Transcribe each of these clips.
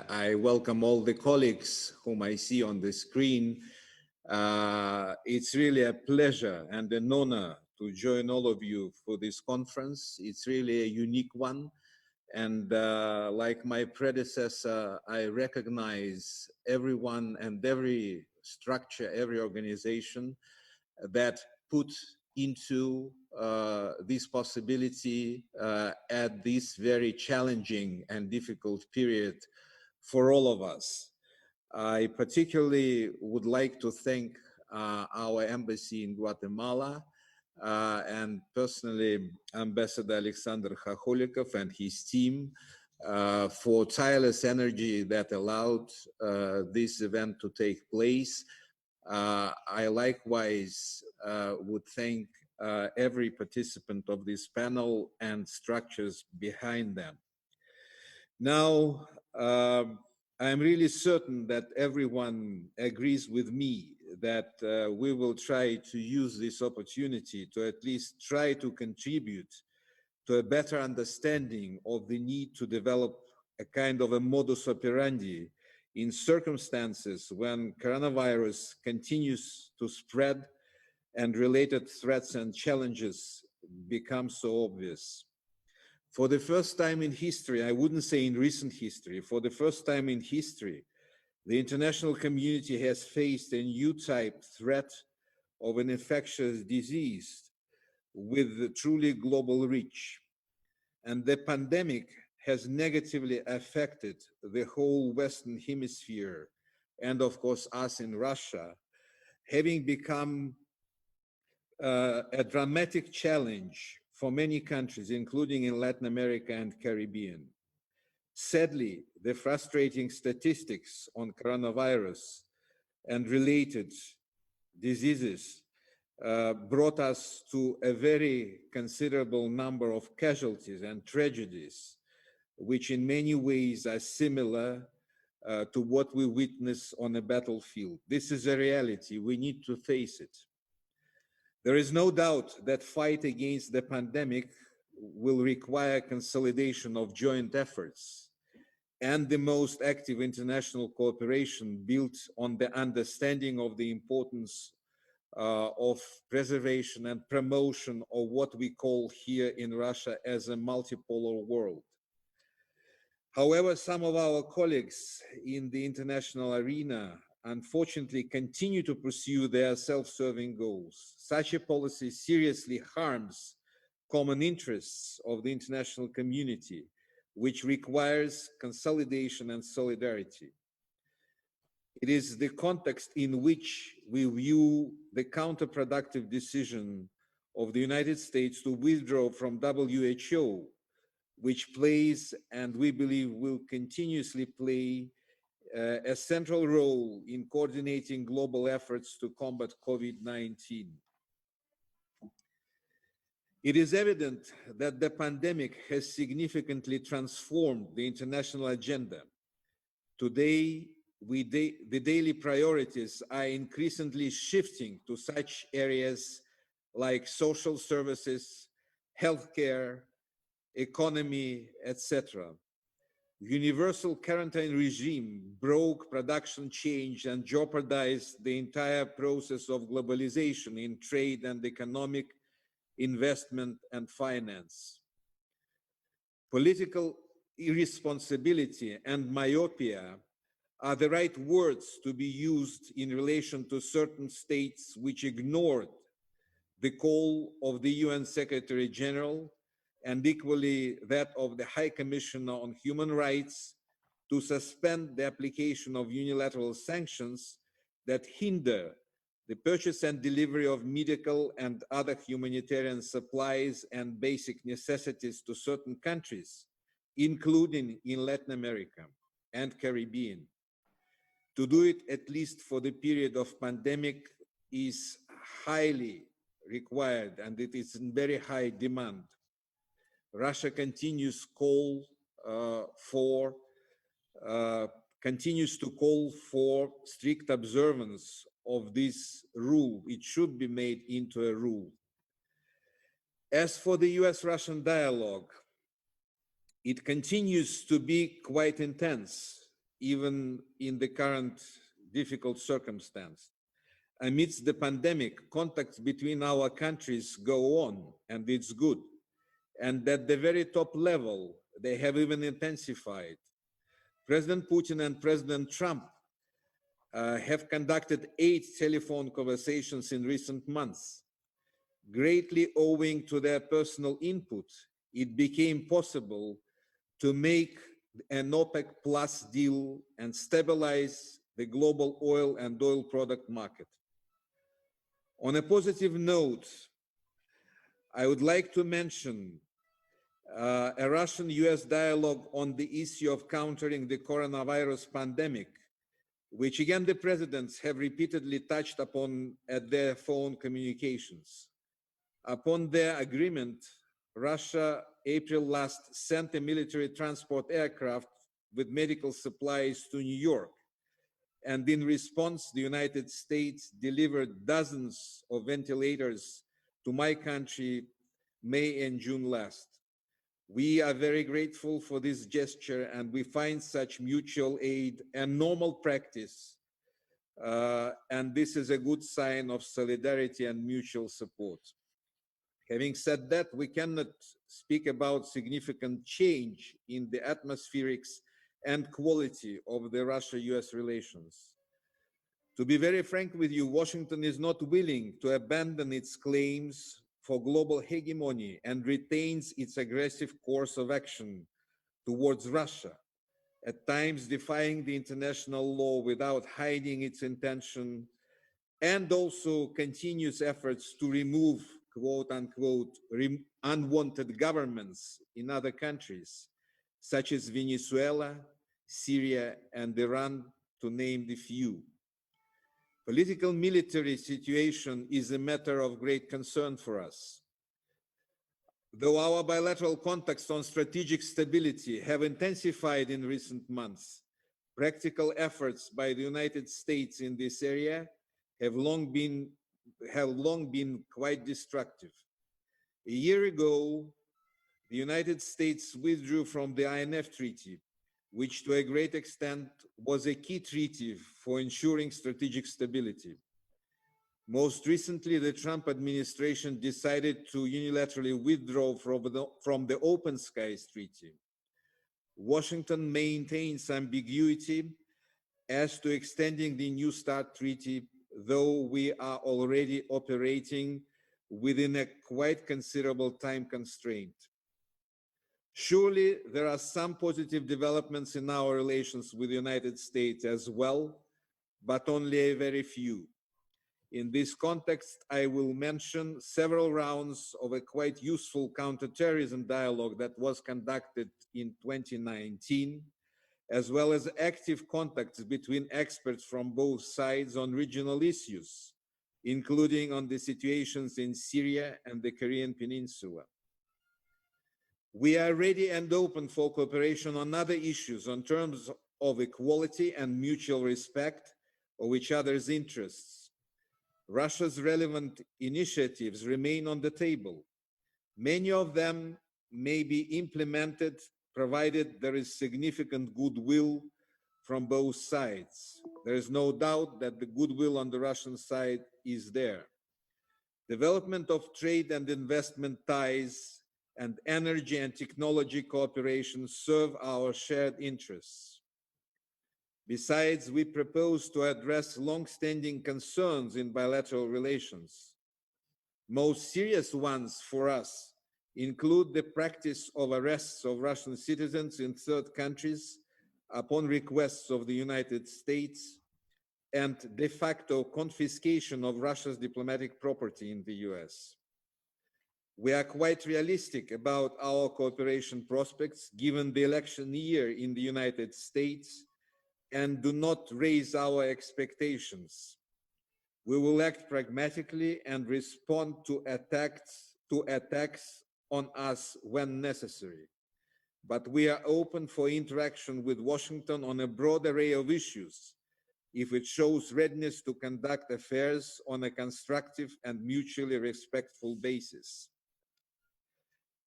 I welcome all the colleagues whom I see on the screen. It's really a pleasure and an honor to join all of you for this conference. It's really a unique one. And like my predecessor, I recognize everyone and every structure, every organization that put into this possibility at this very challenging and difficult period for all of us. I particularly would like to thank our embassy in Guatemala and personally Ambassador Alexander Khacholikov and his team for tireless energy that allowed this event to take place. I likewise would thank every participant of this panel and structures behind them. Now, I'm really certain that everyone agrees with me that we will try to use this opportunity to at least try to contribute to a better understanding of the need to develop a kind of a modus operandi in circumstances when coronavirus continues to spread and related threats and challenges become so obvious. For the first time in history, I wouldn't say in recent history, for the first time in history, the international community has faced a new type threat of an infectious disease with truly global reach. And the pandemic has negatively affected the whole Western Hemisphere and of course us in Russia, having become a dramatic challenge for many countries, including in Latin America and Caribbean. Sadly, the frustrating statistics on coronavirus and related diseases brought us to a very considerable number of casualties and tragedies, which in many ways are similar to what we witness on a battlefield. This is a reality. We need to face it. There is no doubt that fight against the pandemic will require consolidation of joint efforts and the most active international cooperation built on the understanding of the importance of preservation and promotion of what we call here in Russia as a multipolar world. However, some of our colleagues in the international arena unfortunately continue to pursue their self-serving goals. Such a policy seriously harms common interests of the international community, which requires consolidation and solidarity. It is the context in which we view the counterproductive decision of the United States to withdraw from WHO, which plays and we believe will continuously play a central role in coordinating global efforts to combat COVID-19. It is evident that the pandemic has significantly transformed the international agenda. Today, the daily priorities are increasingly shifting to such areas like social services, healthcare, economy, etc. Universal quarantine regime broke production change and jeopardized the entire process of globalization in trade and economic investment and finance. Political irresponsibility and myopia are the right words to be used in relation to certain states which ignored the call of the UN Secretary General and equally that of the High Commissioner on Human Rights to suspend the application of unilateral sanctions that hinder the purchase and delivery of medical and other humanitarian supplies and basic necessities to certain countries, including in Latin America and Caribbean. To do it, at least for the period of pandemic, is highly required and it is in very high demand. Russia continues to call for strict observance of this rule. It should be made into a rule. As for the US-Russian dialogue, it continues to be quite intense. even in the current difficult circumstance. Amidst the pandemic, contacts between our countries go on, and it's good. And at the very top level, they have even intensified. President Putin and President Trump have conducted 8 telephone conversations in recent months. Greatly owing to their personal input, it became possible to make an OPEC plus deal and stabilize the global oil and oil product market. On a positive note, I would like to mention a Russian-US dialogue on the issue of countering the coronavirus pandemic, which again the presidents have repeatedly touched upon at their phone communications. Upon their agreement, Russia, April last, sent a military transport aircraft with medical supplies to New York. And in response, the United States delivered dozens of ventilators to my country May and June last. We are very grateful for this gesture, and we find such mutual aid a normal practice. And this is a good sign of solidarity and mutual support. Having said that, we cannot speak about significant change in the atmospherics and quality of the Russia-US relations. To be very frank with you, Washington is not willing to abandon its claims for global hegemony and retains its aggressive course of action towards Russia, at times defying the international law without hiding its intention, and also continuous efforts to remove quote-unquote unwanted governments in other countries, such as Venezuela, Syria, and Iran, to name the few. Political military situation is a matter of great concern for us. Though our bilateral contacts on strategic stability have intensified in recent months, practical efforts by the United States in this area have long been quite destructive. A year ago, the United States withdrew from the INF Treaty, which to a great extent was a key treaty for ensuring strategic stability. Most recently, the Trump administration decided to unilaterally withdraw from the Open Skies Treaty. Washington maintains ambiguity as to extending the New START Treaty, though we are already operating within a quite considerable time constraint. Surely there are some positive developments in our relations with the United States as well, but only a very few. In this context, I will mention several rounds of a quite useful counterterrorism dialogue that was conducted in 2019, as well as active contacts between experts from both sides on regional issues, including on the situations in Syria and the Korean Peninsula. We are ready and open for cooperation on other issues on terms of equality and mutual respect of each other's interests. Russia's relevant initiatives remain on the table. Many of them may be implemented provided there is significant goodwill from both sides. There is no doubt that the goodwill on the Russian side is there. Development of trade and investment ties and energy and technology cooperation serve our shared interests. Besides, we propose to address long-standing concerns in bilateral relations. Most serious ones for us include the practice of arrests of Russian citizens in third countries upon requests of the United States and de facto confiscation of Russia's diplomatic property in the US. We are quite realistic about our cooperation prospects given the election year in the United States and do not raise our expectations. We will act pragmatically and respond to attacks on us when necessary. But we are open for interaction with Washington on a broad array of issues if it shows readiness to conduct affairs on a constructive and mutually respectful basis.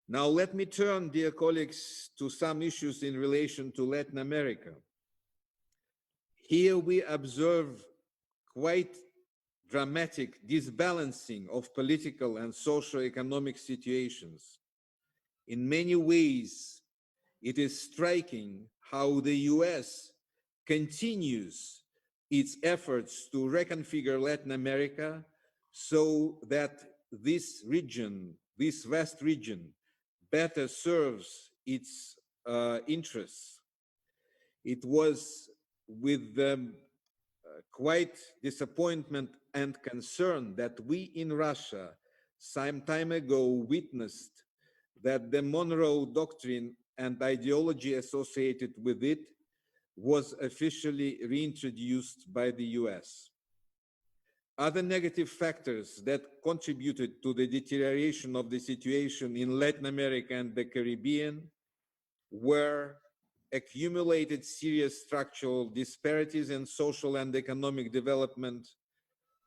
Now let me turn, dear colleagues, to some issues in relation to Latin America. Here we observe quite dramatic disbalancing of political and socio-economic situations. In many ways, it is striking how the US continues its efforts to reconfigure Latin America so that this region, this vast region, better serves its interests. It was with quite disappointment and concern that we in Russia some time ago witnessed that the Monroe Doctrine and ideology associated with it was officially reintroduced by the US. Other negative factors that contributed to the deterioration of the situation in Latin America and the Caribbean were accumulated serious structural disparities in social and economic development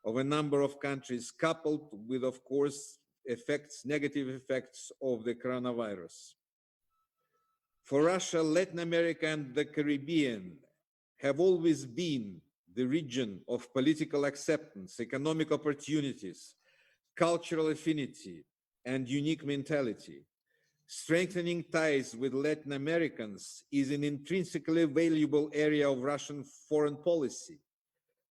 of a number of countries, coupled with, of course, negative effects of the coronavirus. For Russia, Latin America and the Caribbean have always been the region of political acceptance, economic opportunities, cultural affinity, and unique mentality. Strengthening ties with Latin Americans is an intrinsically valuable area of Russian foreign policy.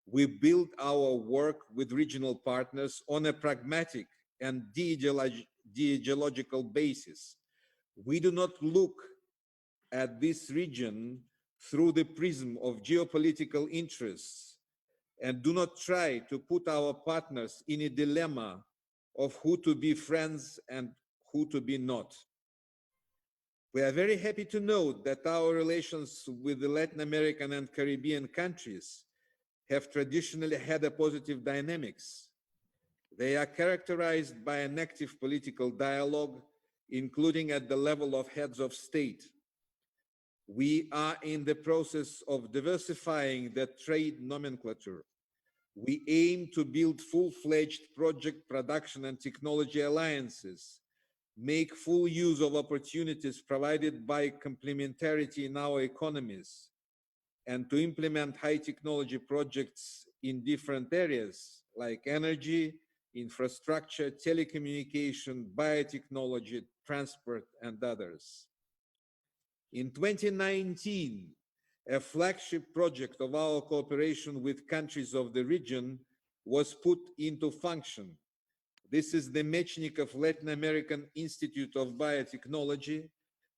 We build our work with regional partners on a pragmatic and de-ideological basis. We do not look at this region through the prism of geopolitical interests and do not try to put our partners in a dilemma of who to be friends and who to be not. We are very happy to note that our relations with the Latin American and Caribbean countries have traditionally had a positive dynamics. They are characterized by an active political dialogue, including at the level of heads of state. We are in the process of diversifying the trade nomenclature. We aim to build full-fledged project production and technology alliances, make full use of opportunities provided by complementarity in our economies, and to implement high technology projects in different areas like energy, infrastructure, telecommunication, biotechnology, transport, and others. In 2019, a flagship project of our cooperation with countries of the region was put into function. This is the Mechnikov Latin American Institute of Biotechnology,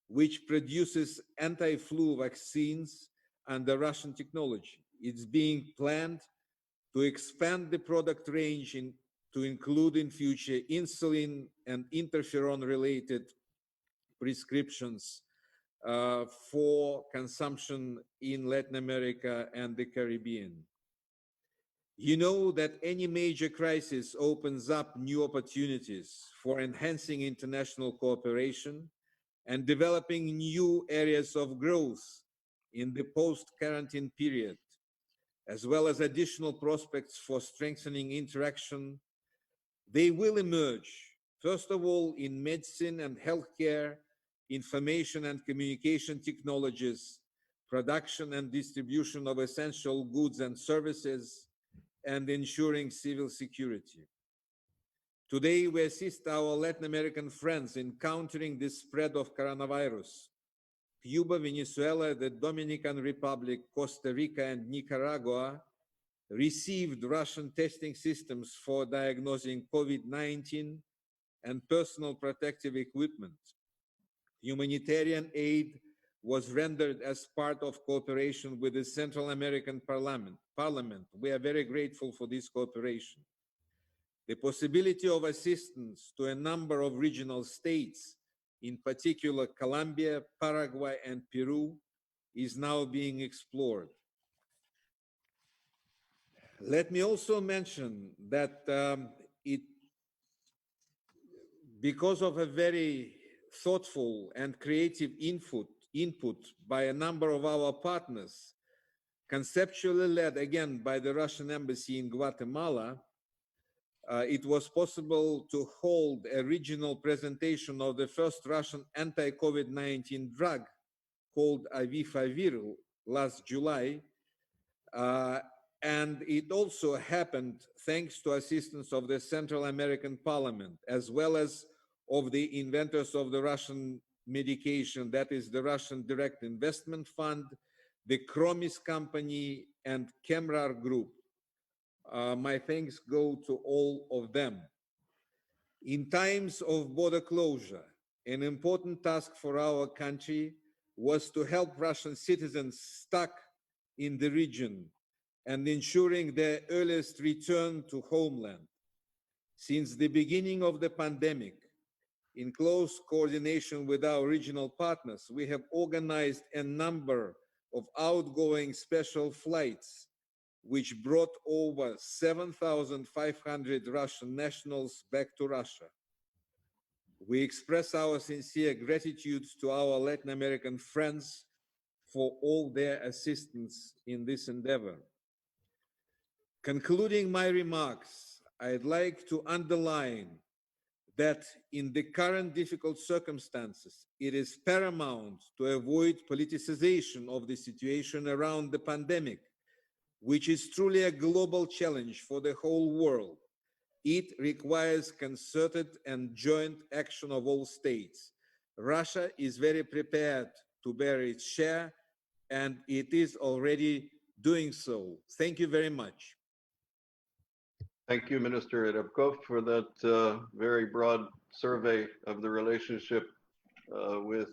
which produces anti-flu vaccines under Russian technology. It's being planned to expand the product range to include in future insulin and interferon-related prescriptions for consumption in Latin America and the Caribbean. You know that any major crisis opens up new opportunities for enhancing international cooperation and developing new areas of growth in the post-quarantine period, as well as additional prospects for strengthening interaction. They will emerge, first of all, in medicine and healthcare, information and communication technologies, production and distribution of essential goods and services, and ensuring civil security. Today, we assist our Latin American friends in countering the spread of coronavirus. Cuba, Venezuela, the Dominican Republic, Costa Rica, and Nicaragua received Russian testing systems for diagnosing COVID-19 and personal protective equipment. Humanitarian aid was rendered as part of cooperation with the Central American Parliament. We are very grateful for this cooperation. The possibility of assistance to a number of regional states, in particular Colombia, Paraguay, and Peru, is now being explored. Let me also mention that because of a very thoughtful and creative input by a number of our partners, conceptually led again by the Russian embassy in Guatemala, it was possible to hold a regional presentation of the first Russian anti-COVID-19 drug called Avifavir last July, Uh, and it also happened thanks to assistance of the Central American Parliament, as well as of the inventors of the Russian medication, that is the Russian Direct Investment Fund, the CRIES company, and Kemrar Group. My thanks go to all of them. In times of border closure, an important task for our country was to help Russian citizens stuck in the region and ensuring their earliest return to homeland. Since the beginning of the pandemic, in close coordination with our regional partners, we have organized a number of outgoing special flights, which brought over 7,500 Russian nationals back to Russia. We express our sincere gratitude to our Latin American friends for all their assistance in this endeavor. Concluding my remarks, I'd like to underline that in the current difficult circumstances, it is paramount to avoid politicization of the situation around the pandemic, which is truly a global challenge for the whole world. It requires concerted and joint action of all states. Russia is very prepared to bear its share, and it is already doing so. Thank you very much. Thank you, Minister Ryabkov, for that very broad survey of the relationship with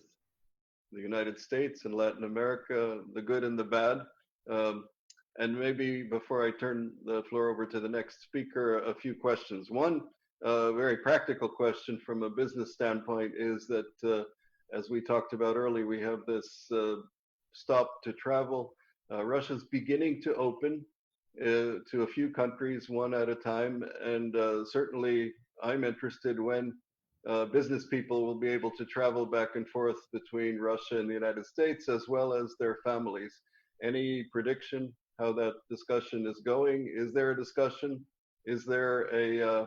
the United States and Latin America, the good and the bad. And maybe before I turn the floor over to the next speaker, a few questions. One very practical question from a business standpoint is that, as we talked about earlier, we have this stop to travel. Russia's beginning to open to a few countries, one at a time, and certainly I'm interested when business people will be able to travel back and forth between Russia and the United States, as well as their families. Any prediction how that discussion is going? Is there a discussion? Is there a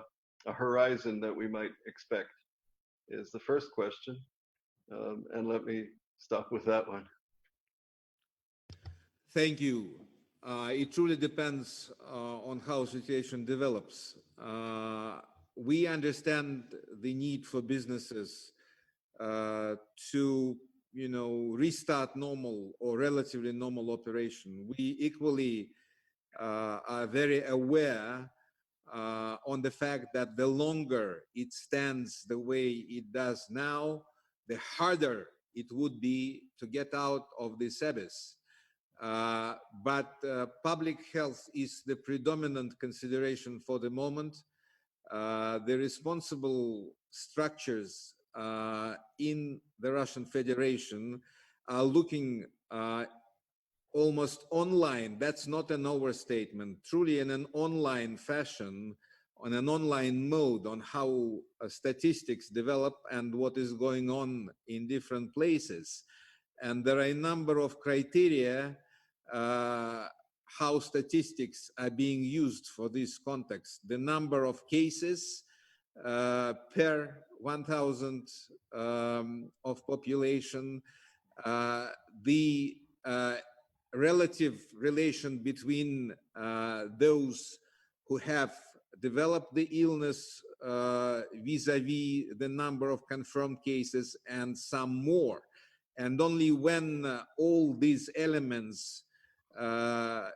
horizon that we might expect? Is the first question. And let me stop with that one. Thank you. It truly depends on how the situation develops. We understand the need for businesses to, restart normal or relatively normal operation. We equally are very aware on the fact that the longer it stands the way it does now, the harder it would be to get out of this abyss. But public health is the predominant consideration for the moment. The responsible structures in the Russian Federation are looking almost online. That's not an overstatement, truly in an online fashion, on an online mode, on how statistics develop and what is going on in different places. And there are a number of criteria how statistics are being used for this context. The number of cases per 1,000 of population, the relative relation between those who have developed the illness vis-a-vis the number of confirmed cases and some more. And only when all these elements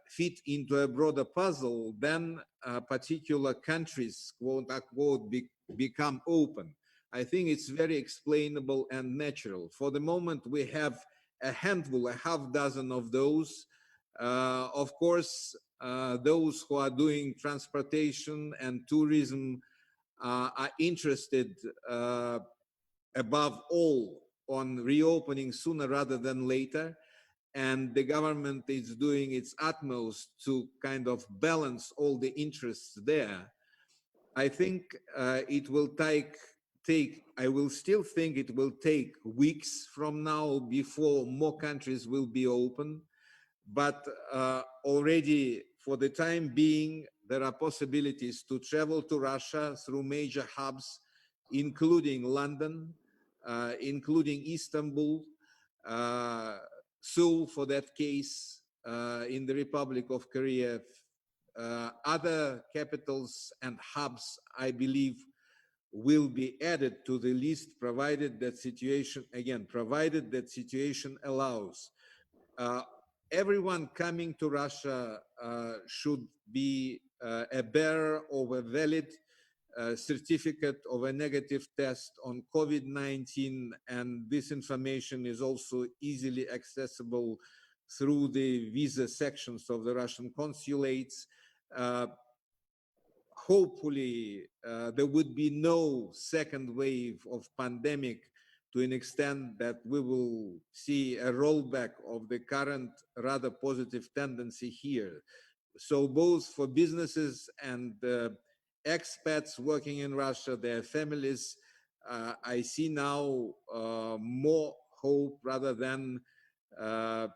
fit into a broader puzzle, then particular countries, quote unquote, become open. I think it's very explainable and natural. For the moment, we have a handful, a half dozen of those. Of course, those who are doing transportation and tourism are interested above all on reopening sooner rather than later. And the government is doing its utmost to kind of balance all the interests there. I think it will I will still think it will take weeks from now before more countries will be open. But already for the time being, there are possibilities to travel to Russia through major hubs, including London, including Istanbul, Seoul for that case, in the Republic of Korea. Other capitals and hubs, I believe, will be added to the list, provided that situation, again, provided that situation allows. Everyone coming to Russia should be a bearer of a valid certificate of a negative test on COVID-19, and this information is also easily accessible through the visa sections of the Russian consulates. Hopefully, there would be no second wave of pandemic to an extent that we will see a rollback of the current rather positive tendency here. So both for businesses and expats working in Russia, their families, I see now more hope rather than a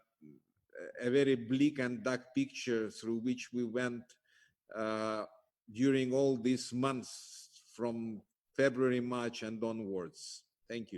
very bleak and dark picture through which we went during all these months from February, March and onwards. Thank you.